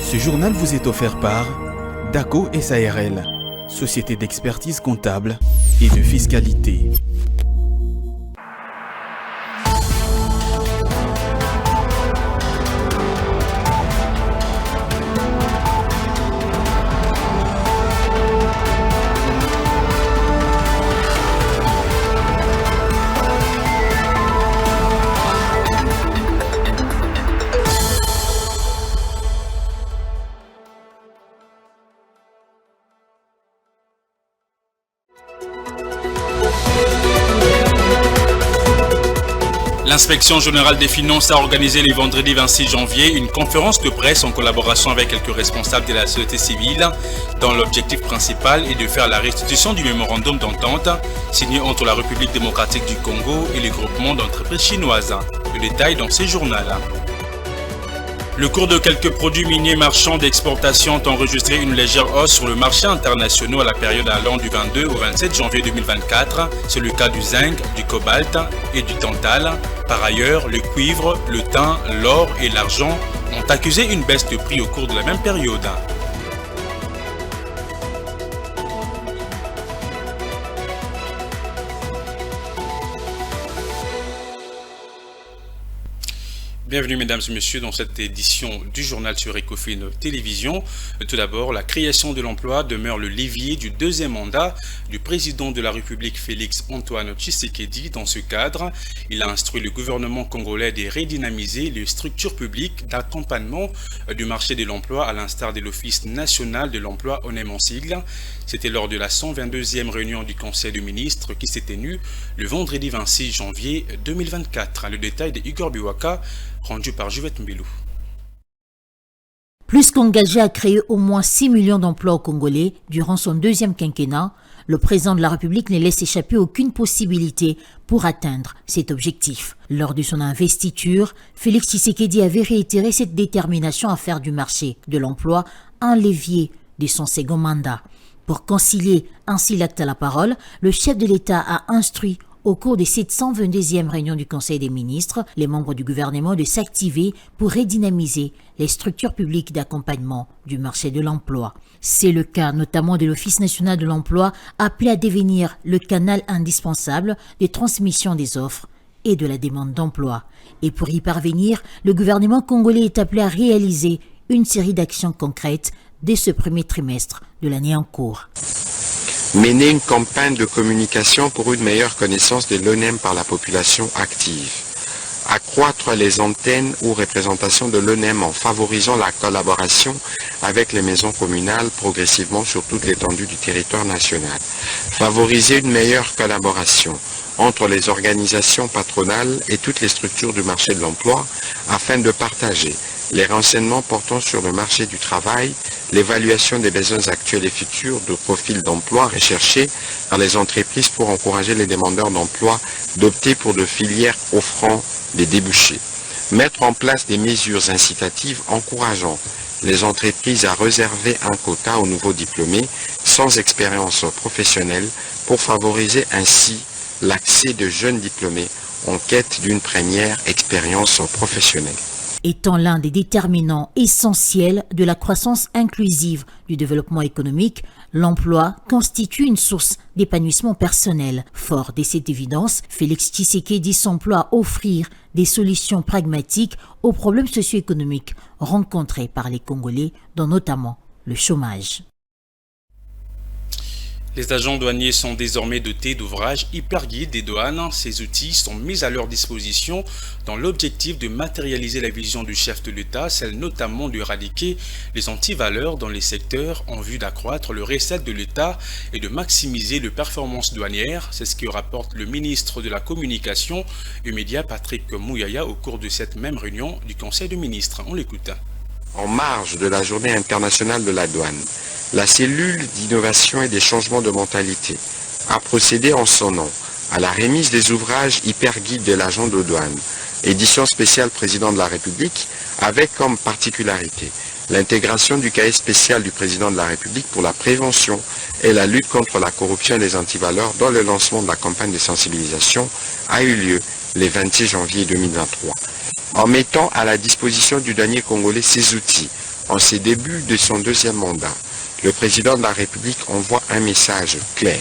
Ce journal vous est offert par DACO SARL, société d'expertise comptable et de fiscalité. L'inspection générale des finances a organisé le vendredi 26 janvier une conférence de presse en collaboration avec quelques responsables de la société civile dont l'objectif principal est de faire la restitution du mémorandum d'entente signé entre la République démocratique du Congo et les groupements d'entreprises chinoises. Le détail dans ce journal. Le cours de quelques produits miniers marchands d'exportation ont enregistré une légère hausse sur le marché international à la période allant du 22 au 27 janvier 2024. C'est le cas du zinc, du cobalt et du tantal. Par ailleurs, le cuivre, le tin, l'or et l'argent ont accusé une baisse de prix au cours de la même période. Bienvenue mesdames et messieurs dans cette édition du journal sur Ecofin Télévision. Tout d'abord, la création de l'emploi demeure le levier du deuxième mandat du président de la République Félix Antoine Tshisekedi. Dans ce cadre, il a instruit le gouvernement congolais de redynamiser les structures publiques d'accompagnement du marché de l'emploi à l'instar de l'Office national de l'emploi ONEM en sigle. C'était lors de la 122e réunion du Conseil des ministres qui s'est tenue le vendredi 26 janvier 2024. Le détail de Igor Biwaka, rendu par Juvette Mbelou. Plus qu'engagé à créer au moins 6 millions d'emplois au Congolais durant son deuxième quinquennat, le président de la République ne laisse échapper aucune possibilité pour atteindre cet objectif. Lors de son investiture, Félix Tshisekedi avait réitéré cette détermination à faire du marché de l'emploi un levier de son second mandat. Pour concilier ainsi l'acte à la parole, le chef de l'État a instruit au cours de cette 122e réunion du Conseil des ministres, les membres du gouvernement de s'activer pour redynamiser les structures publiques d'accompagnement du marché de l'emploi. C'est le cas notamment de l'Office national de l'emploi, appelé à devenir le canal indispensable de transmission des offres et de la demande d'emploi. Et pour y parvenir, le gouvernement congolais est appelé à réaliser une série d'actions concrètes dès ce premier trimestre de l'année en cours. Mener une campagne de communication pour une meilleure connaissance de l'ONEM par la population active. Accroître les antennes ou représentations de l'ONEM en favorisant la collaboration avec les maisons communales progressivement sur toute l'étendue du territoire national. Favoriser une meilleure collaboration entre les organisations patronales et toutes les structures du marché de l'emploi afin de partager les renseignements portant sur le marché du travail, l'évaluation des besoins actuels et futurs de profils d'emploi recherchés par les entreprises pour encourager les demandeurs d'emploi d'opter pour de filières offrant des débouchés. Mettre en place des mesures incitatives encourageant les entreprises à réserver un quota aux nouveaux diplômés sans expérience professionnelle pour favoriser ainsi l'accès de jeunes diplômés en quête d'une première expérience professionnelle. Étant l'un des déterminants essentiels de la croissance inclusive du développement économique, l'emploi constitue une source d'épanouissement personnel. Fort de cette évidence, Félix Tshisekedi s'emploie à offrir des solutions pragmatiques aux problèmes socio-économiques rencontrés par les Congolais, dont notamment le chômage. Les agents douaniers sont désormais dotés d'ouvrages hyperguides des douanes. Ces outils sont mis à leur disposition dans l'objectif de matérialiser la vision du chef de l'État, celle notamment d'éradiquer les antivaleurs dans les secteurs en vue d'accroître le recette de l'État et de maximiser les performances douanières. C'est ce que rapporte le ministre de la Communication et Médias, Patrick Mouyaya, au cours de cette même réunion du Conseil des ministres. On l'écoute. En marge de la Journée internationale de la douane, la cellule d'innovation et des changements de mentalité a procédé en son nom à la remise des ouvrages hyperguides de l'agent de douane, édition spéciale président de la République, avec comme particularité l'intégration du cahier spécial du président de la République pour la prévention et la lutte contre la corruption et les antivaleurs, dont le lancement de la campagne de sensibilisation a eu lieu le 26 janvier 2023. En mettant à la disposition du douanier congolais ces outils En ces débuts de son deuxième mandat, le président de la République envoie un message clair,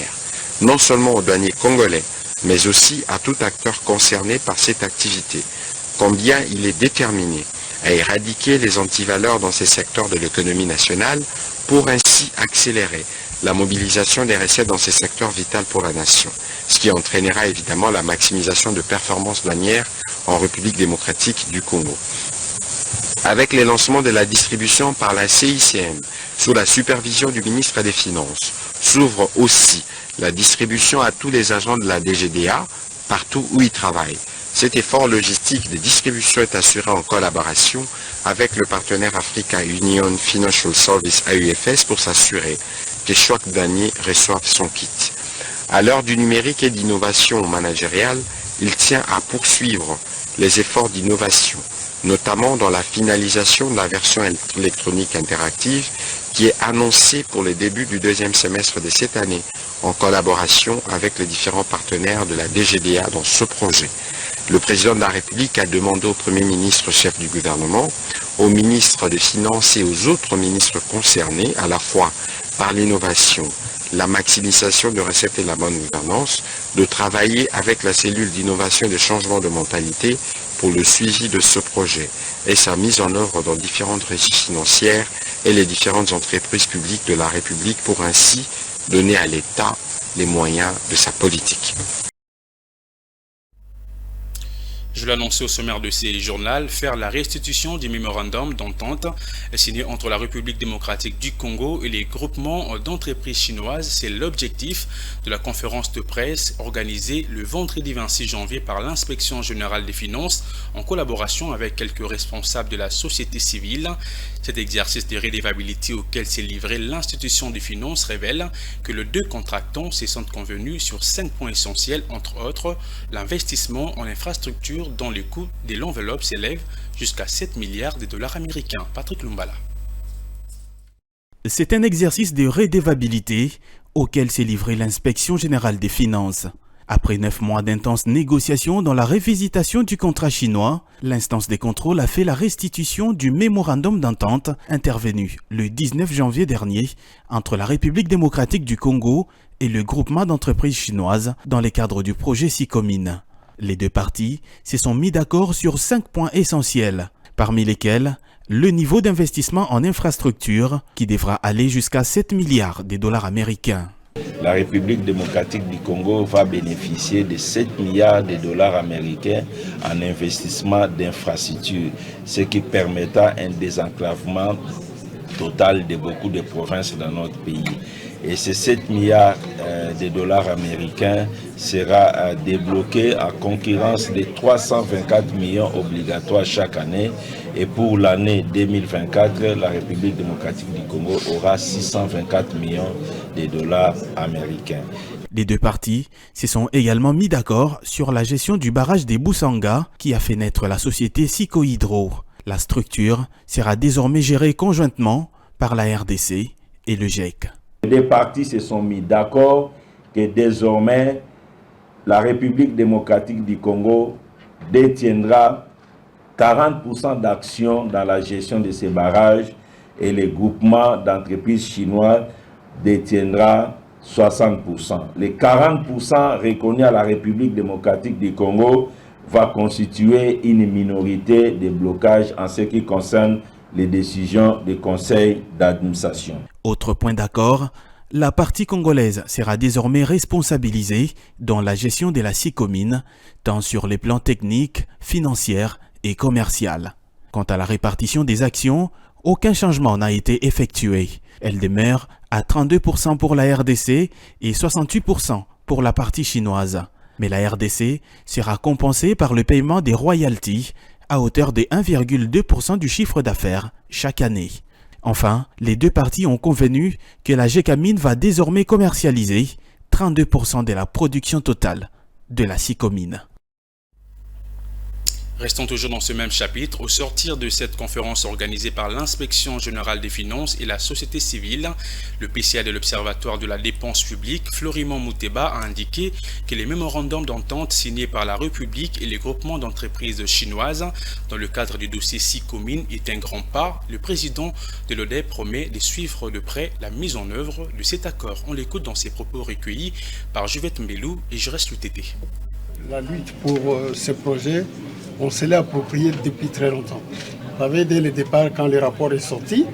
non seulement aux douaniers congolais, mais aussi à tout acteur concerné par cette activité, combien il est déterminé à éradiquer les antivaleurs dans ces secteurs de l'économie nationale pour ainsi accélérer la mobilisation des recettes dans ces secteurs vitaux pour la nation, ce qui entraînera évidemment la maximisation de performances douanières en République démocratique du Congo. Avec les lancements de la distribution par la CICM, sous la supervision du ministre des Finances, s'ouvre aussi la distribution à tous les agents de la DGDA, partout où ils travaillent. Cet effort logistique de distribution est assuré en collaboration avec le partenaire Africa Union Financial Service AUFS pour s'assurer que chaque douanier reçoive son kit. À l'heure du numérique et d'innovation managériale, il tient à poursuivre les efforts d'innovation, notamment dans la finalisation de la version électronique interactive qui est annoncée pour le début du deuxième semestre de cette année, en collaboration avec les différents partenaires de la DGDA dans ce projet. Le président de la République a demandé au Premier ministre chef du gouvernement, aux ministres des Finances et aux autres ministres concernés, à la fois par l'innovation, la maximisation de recettes et la bonne gouvernance, de travailler avec la cellule d'innovation et de changement de mentalité pour le suivi de ce projet et sa mise en œuvre dans différentes régies financières et les différentes entreprises publiques de la République pour ainsi donner à l'État les moyens de sa politique. Je l'ai annoncé au sommaire de ces journaux, faire la restitution du mémorandum d'entente signé entre la République démocratique du Congo et les groupements d'entreprises chinoises. C'est l'objectif de la conférence de presse organisée le vendredi 26 janvier par l'Inspection générale des finances en collaboration avec quelques responsables de la société civile. Cet exercice de redevabilité auquel s'est livré l'institution des finances révèle que les deux contractants se sont convenus sur 5 points essentiels, entre autres l'investissement en infrastructure dont le coût de l'enveloppe s'élève jusqu'à 7 milliards de dollars américains. Patrick Lumbala. C'est un exercice de redevabilité auquel s'est livré l'Inspection générale des finances. Après 9 mois d'intenses négociations dans la révisitation du contrat chinois, l'instance des contrôles a fait la restitution du mémorandum d'entente intervenu le 19 janvier dernier entre la République démocratique du Congo et le groupement d'entreprises chinoises dans le cadre du projet SICOMINE. Les deux parties se sont mis d'accord sur 5 points essentiels, parmi lesquels le niveau d'investissement en infrastructure qui devra aller jusqu'à 7 milliards de dollars américains. La République démocratique du Congo va bénéficier de 7 milliards de dollars américains en investissement d'infrastructures, ce qui permettra un désenclavement total de beaucoup de provinces dans notre pays. Et ces 7 milliards de dollars américains sera débloqué en concurrence de 324 millions obligatoires chaque année. Et pour l'année 2024, la République démocratique du Congo aura 624 millions de dollars américains. Les deux parties se sont également mis d'accord sur la gestion du barrage des Boussanga qui a fait naître la société Sicohydro. La structure sera désormais gérée conjointement par la RDC et le GIEC. Les parties se sont mis d'accord que désormais la République démocratique du Congo détiendra 40% d'actions dans la gestion de ces barrages et les groupements d'entreprises chinois détiendra 60%. Les 40% reconnus à la République démocratique du Congo va constituer une minorité de blocage en ce qui concerne les décisions des conseils d'administration. Autre point d'accord, la partie congolaise sera désormais responsabilisée dans la gestion de la SICOMINE, tant sur les plans techniques, financiers et commerciaux. Quant à la répartition des actions, aucun changement n'a été effectué. Elle demeure à 32% pour la RDC et 68% pour la partie chinoise. Mais la RDC sera compensée par le paiement des royalties à hauteur de 1,2% du chiffre d'affaires chaque année. Enfin, les deux parties ont convenu que la GECAMINE va désormais commercialiser 32% de la production totale de la SICOMINE. Restons toujours dans ce même chapitre. Au sortir de cette conférence organisée par l'Inspection générale des finances et la société civile, le PCA de l'Observatoire de la dépense publique, Florimond Mouteba, a indiqué que les mémorandums d'entente signés par la République et les groupements d'entreprises chinoises dans le cadre du dossier 6 communes est un grand pas. Le président de l'ODEP promet de suivre de près la mise en œuvre de cet accord. On l'écoute dans ses propos recueillis par Juvette Mbelou et Jurès Lutété. La lutte pour ce projet, on se l'est approprié depuis très longtemps. Vous savez, dès le départ, quand le rapport est sorti,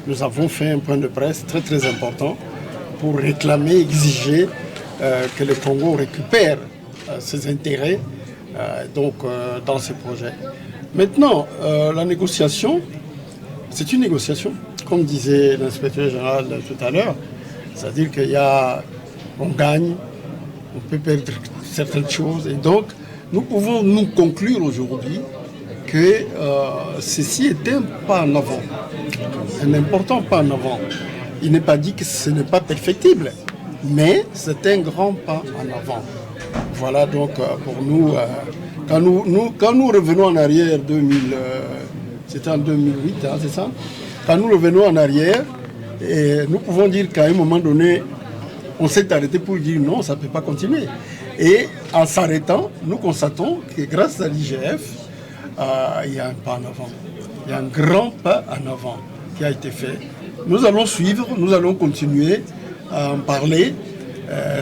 nous avons fait un point de presse très très important pour réclamer, exiger que le Congo récupère ses intérêts dans ce projet. Maintenant, la négociation, c'est une négociation, comme disait l'inspecteur général tout à l'heure, c'est-à-dire qu'on gagne, on peut perdre certaines choses. Et donc, nous pouvons nous conclure aujourd'hui que ceci est un pas en avant, un important pas en avant. Il n'est pas dit que ce n'est pas perfectible, mais c'est un grand pas en avant. Voilà donc pour nous, quand nous revenons en arrière, c'était en 2008, hein, c'est ça? Quand nous revenons en arrière, et nous pouvons dire qu'à un moment donné, on s'est arrêté pour dire non, ça ne peut pas continuer. Et en s'arrêtant, nous constatons que grâce à l'IGF, il y a un pas en avant. Il y a un grand pas en avant qui a été fait. Nous allons suivre, nous allons continuer à en parler.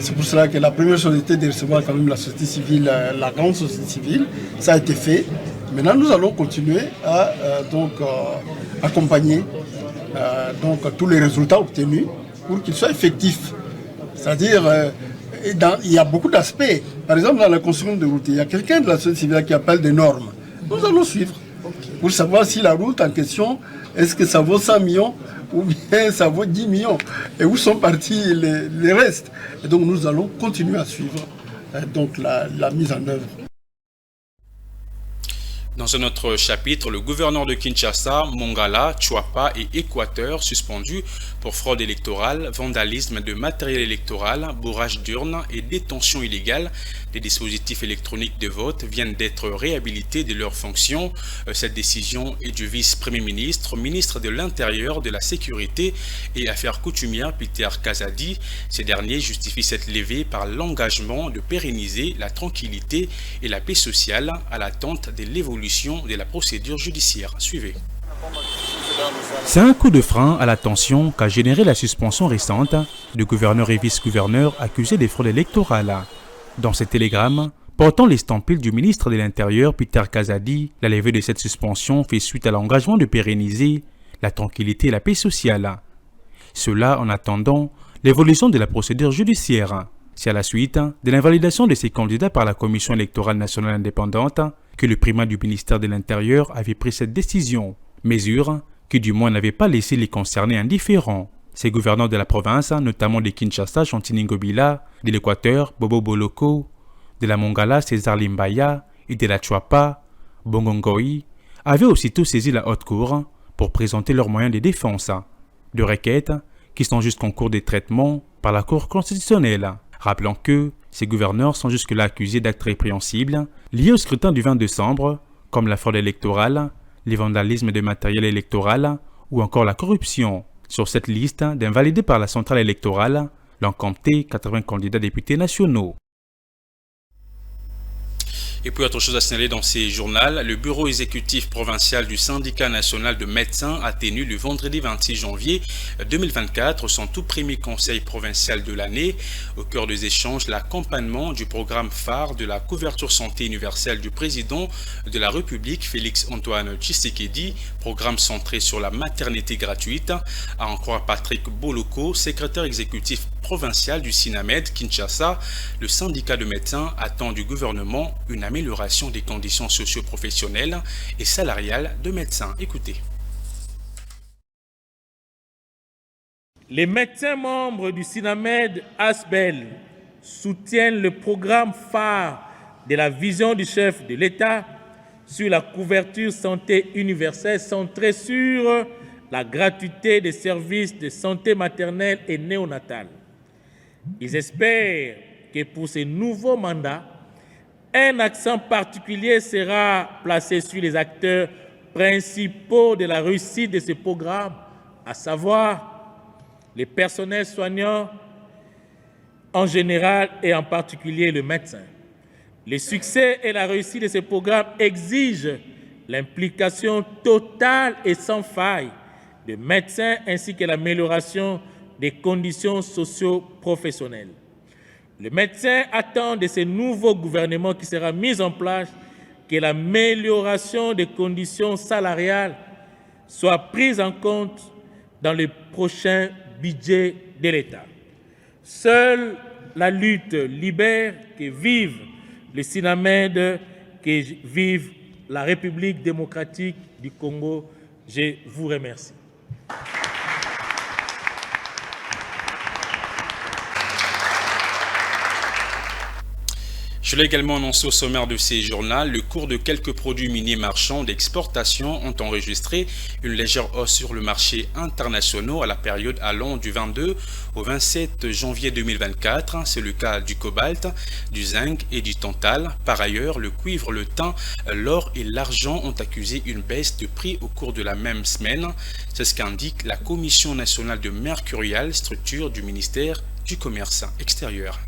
C'est pour cela que la première chose était de recevoir quand même la société civile, la grande société civile. Ça a été fait. Maintenant, nous allons continuer à accompagner tous les résultats obtenus pour qu'ils soient effectifs. C'est-à-dire, il y a beaucoup d'aspects. Par exemple, dans la construction de routes, il y a quelqu'un de la société civile qui appelle des normes. Nous allons suivre pour savoir si la route en question, est-ce que ça vaut 100 millions ou bien ça vaut 10 millions. Et où sont partis les restes. Et donc, nous allons continuer à suivre la mise en œuvre. Dans un autre chapitre, le gouverneur de Kinshasa, Mongala, Chouapa et Équateur suspendus pour fraude électorale, vandalisme de matériel électoral, bourrage d'urnes et détention illégale des dispositifs électroniques de vote viennent d'être réhabilités de leurs fonctions. Cette décision est du vice-premier ministre, ministre de l'Intérieur, de la Sécurité et Affaires coutumières, Peter Kazadi. Ces derniers justifient cette levée par l'engagement de pérenniser la tranquillité et la paix sociale à l'attente de l'évolution de la procédure judiciaire. Suivez. C'est un coup de frein à la tension qu'a généré la suspension récente de gouverneurs et vice-gouverneurs accusés des fraudes électorales. Dans ce télégramme, portant l'estampille du ministre de l'Intérieur, Peter Kazadi, la levée de cette suspension fait suite à l'engagement de pérenniser la tranquillité et la paix sociale. Cela en attendant l'évolution de la procédure judiciaire. C'est à la suite de l'invalidation de ces candidats par la Commission électorale nationale indépendante que le primat du ministère de l'Intérieur avait pris cette décision, mesure qui du moins n'avait pas laissé les concernés indifférents. Ces gouverneurs de la province, notamment de Kinshasa, Chantini Ngobila, de l'Équateur, Bobo Boloko, de la Mongala, César Limbaya et de la Chouapa, Bongongoi, avaient aussitôt saisi la haute cour pour présenter leurs moyens de défense, de requêtes qui sont jusqu'en cours de traitement par la Cour constitutionnelle. Rappelons que ces gouverneurs sont jusque-là accusés d'actes répréhensibles liés au scrutin du 20 décembre, comme la fraude électorale, les vandalismes de matériel électoral ou encore la corruption. Sur cette liste d'invalidés par la centrale électorale, l'ont compté 80 candidats députés nationaux. Et puis autre chose à signaler dans ces journaux, le bureau exécutif provincial du syndicat national de médecins a tenu le vendredi 26 janvier 2024 son tout premier conseil provincial de l'année. Au cœur des échanges, l'accompagnement du programme phare de la couverture santé universelle du président de la République, Félix-Antoine Tshisekedi, programme centré sur la maternité gratuite, à en croire Patrick Boloko, secrétaire exécutif provincial du SINAMED Kinshasa. Le syndicat de médecins attend du gouvernement une amélioration des conditions socio-professionnelles et salariales de médecins. Écoutez. Les médecins membres du SINAMED ASBEL soutiennent le programme phare de la vision du chef de l'État sur la couverture santé universelle centrée sur la gratuité des services de santé maternelle et néonatale. Ils espèrent que pour ces nouveaux mandats, Un accent particulier sera placé sur les acteurs principaux de la réussite de ce programme, à savoir les personnels soignants en général et en particulier le médecin. Le succès et la réussite de ce programme exigent l'implication totale et sans faille des médecins ainsi que l'amélioration des conditions socio-professionnelles. Le médecin attend de ce nouveau gouvernement qui sera mis en place que l'amélioration des conditions salariales soit prise en compte dans le prochain budget de l'État. Seule la lutte libère, que vive le SINAMED, que vive la République démocratique du Congo. Je vous remercie. Je l'ai également annoncé au sommaire de ces journaux, le cours de quelques produits miniers marchands d'exportation ont enregistré une légère hausse sur le marché international à la période allant du 22 au 27 janvier 2024. C'est le cas du cobalt, du zinc et du tantal. Par ailleurs, le cuivre, le tin, l'or et l'argent ont accusé une baisse de prix au cours de la même semaine. C'est ce qu'indique la Commission nationale de Mercurial, structure du ministère du Commerce extérieur.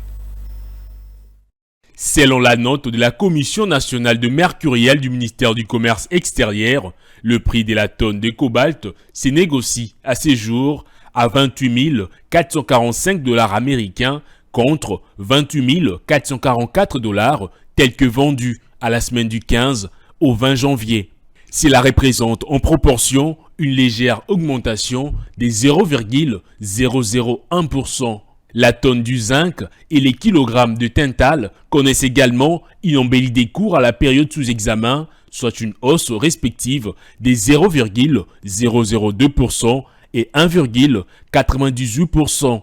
Selon la note de la Commission nationale de Mercurial du ministère du Commerce extérieur, le prix de la tonne de cobalt se négocie à ce jour à 28 445 $ américains contre 28 444 $ tels que vendus à la semaine du 15 au 20 janvier. Cela représente en proportion une légère augmentation de 0,001%. La tonne du zinc et les kilogrammes de tantal connaissent également une embellie des cours à la période sous examen, soit une hausse respective de 0,002% et 1,98%.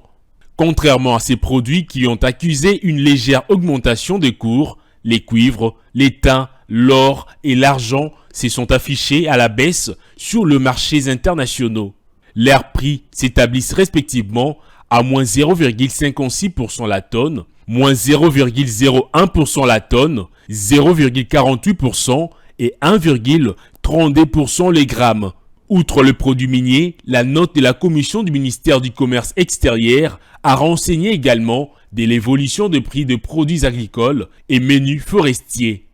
Contrairement à ces produits qui ont accusé une légère augmentation des cours, les cuivres, les tins, l'or et l'argent se sont affichés à la baisse sur les marchés internationaux. Leurs prix s'établissent respectivement à moins 0,56% la tonne, moins 0,01% la tonne, 0,48% et 1,32% les grammes. Outre le produit minier, la note de la Commission du ministère du Commerce extérieur a renseigné également de l'évolution des prix de produits agricoles et menus forestiers.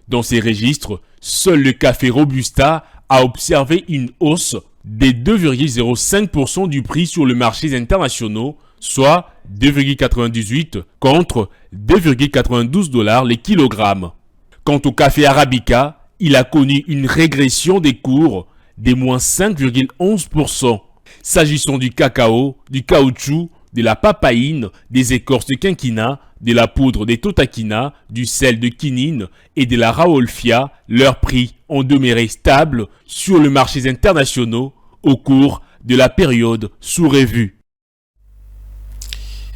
Dans ces registres, seul le café Robusta a observé une hausse de 2,05% du prix sur le marché international, soit 2,98 contre 2,92 $ les kilogrammes. Quant au café Arabica, il a connu une régression des cours de moins 5,11%. S'agissant du cacao, du caoutchouc, de la papaïne, des écorces de quinquina, de la poudre de totakina, du sel de quinine et de la raolfia, leurs prix ont demeuré stables sur les marchés internationaux au cours de la période sous revue.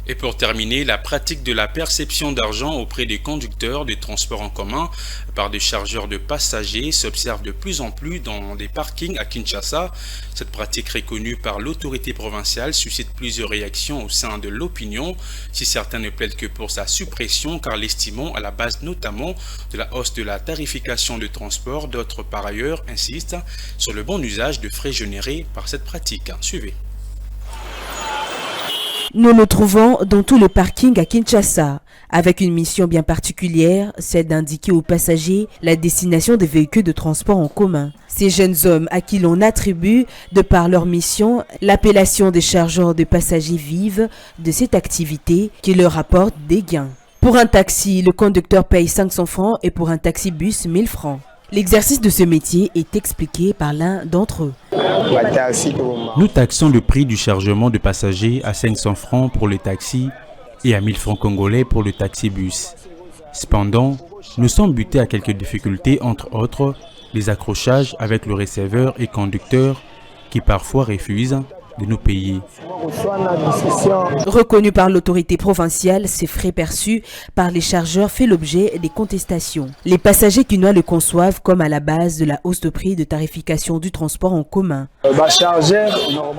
Et pour terminer, la pratique de la perception d'argent auprès des conducteurs de transports en commun par des chargeurs de passagers s'observe de plus en plus dans des parkings à Kinshasa. Cette pratique reconnue par l'autorité provinciale suscite plusieurs réactions au sein de l'opinion. Si certains ne plaident que pour sa suppression car l'estimant à la base notamment de la hausse de la tarification de transport, d'autres par ailleurs insistent sur le bon usage de frais générés par cette pratique. Suivez. Nous nous trouvons dans tout le parking à Kinshasa, avec une mission bien particulière, celle d'indiquer aux passagers la destination des véhicules de transport en commun. Ces jeunes hommes à qui l'on attribue, de par leur mission, l'appellation des chargeurs de passagers vivent de cette activité qui leur apporte des gains. Pour un taxi, le conducteur paye 500 francs et pour un taxi-bus, 1000 francs. L'exercice de ce métier est expliqué par l'un d'entre eux. Nous taxons le prix du chargement de passagers à 500 francs pour le taxi et à 1000 francs congolais pour le taxi-bus. Cependant, nous sommes butés à quelques difficultés, entre autres les accrochages avec le receveur et conducteur qui parfois refusent de nous payer. Reconnu par l'autorité provinciale, ces frais perçus par les chargeurs fait l'objet des contestations. Les passagers quinois le conçoivent comme à la base de la hausse de prix de tarification du transport en commun.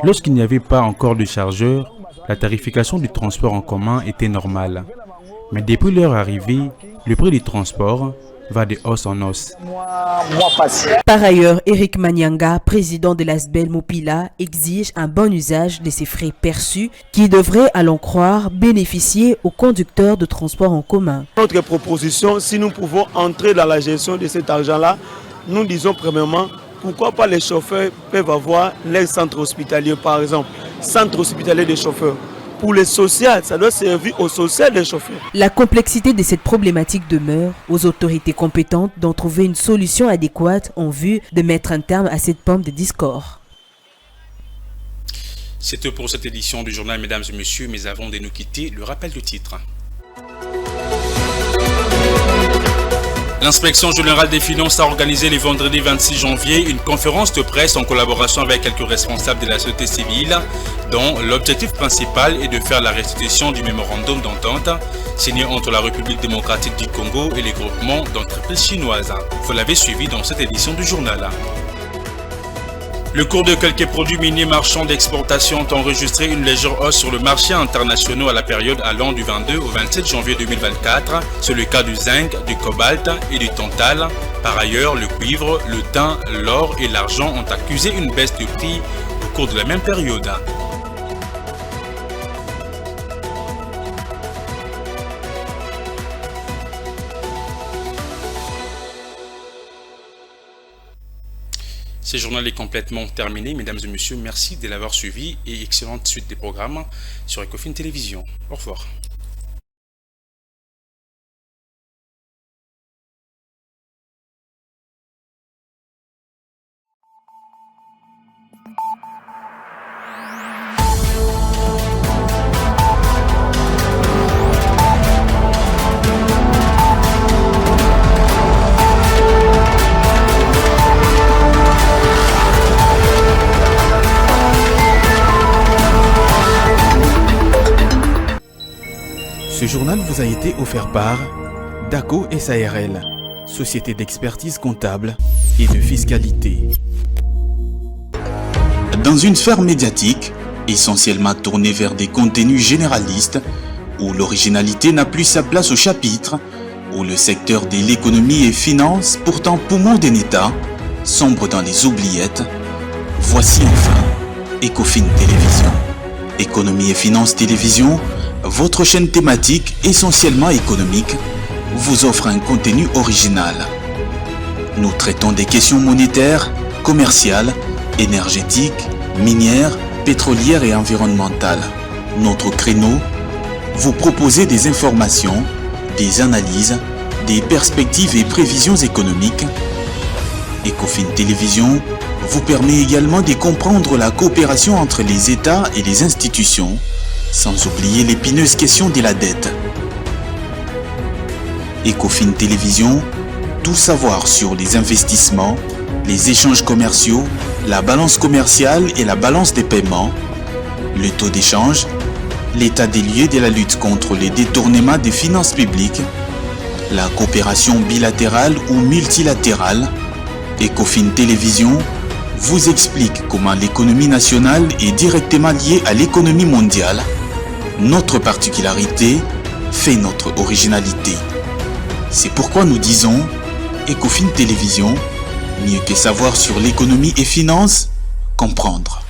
Lorsqu'il n'y avait pas encore de chargeur, la tarification du transport en commun était normale. Mais depuis leur arrivée, le prix du transport va de hausse en hausse. Par ailleurs, Eric Manyanga, président de l'ASBEL Mopila, exige un bon usage de ces frais perçus qui devraient, à l'en croire, bénéficier aux conducteurs de transport en commun. Notre proposition, si nous pouvons entrer dans la gestion de cet argent-là, nous disons premièrement, pourquoi pas les chauffeurs peuvent avoir les centres hospitaliers, par exemple, centre hospitalier des chauffeurs. Pour les sociales, ça doit servir aux sociales des chauffeurs. La complexité de cette problématique demeure aux autorités compétentes d'en trouver une solution adéquate en vue de mettre un terme à cette pompe de discorde. C'est tout pour cette édition du journal, mesdames et messieurs, mais avant de nous quitter, le rappel du titre. L'inspection générale des finances a organisé le vendredi 26 janvier une conférence de presse en collaboration avec quelques responsables de la société civile, dont l'objectif principal est de faire la restitution du mémorandum d'entente signé entre la République démocratique du Congo et les groupements d'entreprises chinoises. Vous l'avez suivi dans cette édition du journal. Le cours de quelques produits miniers marchands d'exportation ont enregistré une légère hausse sur le marché international à la période allant du 22 au 27 janvier 2024. C'est le cas du zinc, du cobalt et du tantal. Par ailleurs, le cuivre, le tin, l'or et l'argent ont accusé une baisse de prix au cours de la même période. Ce journal est complètement terminé. Mesdames et messieurs, merci de l'avoir suivi et excellente suite des programmes sur Ecofin Télévision. Au revoir. Ce journal vous a été offert par DACO SARL, société d'expertise comptable et de fiscalité. Dans une sphère médiatique, essentiellement tournée vers des contenus généralistes, où l'originalité n'a plus sa place au chapitre, où le secteur de l'économie et finance, pourtant poumon d'un État, sombre dans les oubliettes, voici enfin Ecofin Télévision. Économie et finance télévision, votre chaîne thématique essentiellement économique, vous offre un contenu original. Nous traitons des questions monétaires, commerciales, énergétiques, minières, pétrolières et environnementales. Notre créneau, vous proposer des informations, des analyses, des perspectives et prévisions économiques. Ecofin Télévision vous permet également de comprendre la coopération entre les États et les institutions, sans oublier l'épineuse question de la dette. Ecofin Télévision, tout savoir sur les investissements, les échanges commerciaux, la balance commerciale et la balance des paiements, le taux d'échange, l'état des lieux de la lutte contre les détournements des finances publiques, la coopération bilatérale ou multilatérale. Ecofin Télévision vous explique comment l'économie nationale est directement liée à l'économie mondiale. Notre particularité fait notre originalité. C'est pourquoi nous disons Ecofin Télévision, mieux que savoir sur l'économie et finances, comprendre.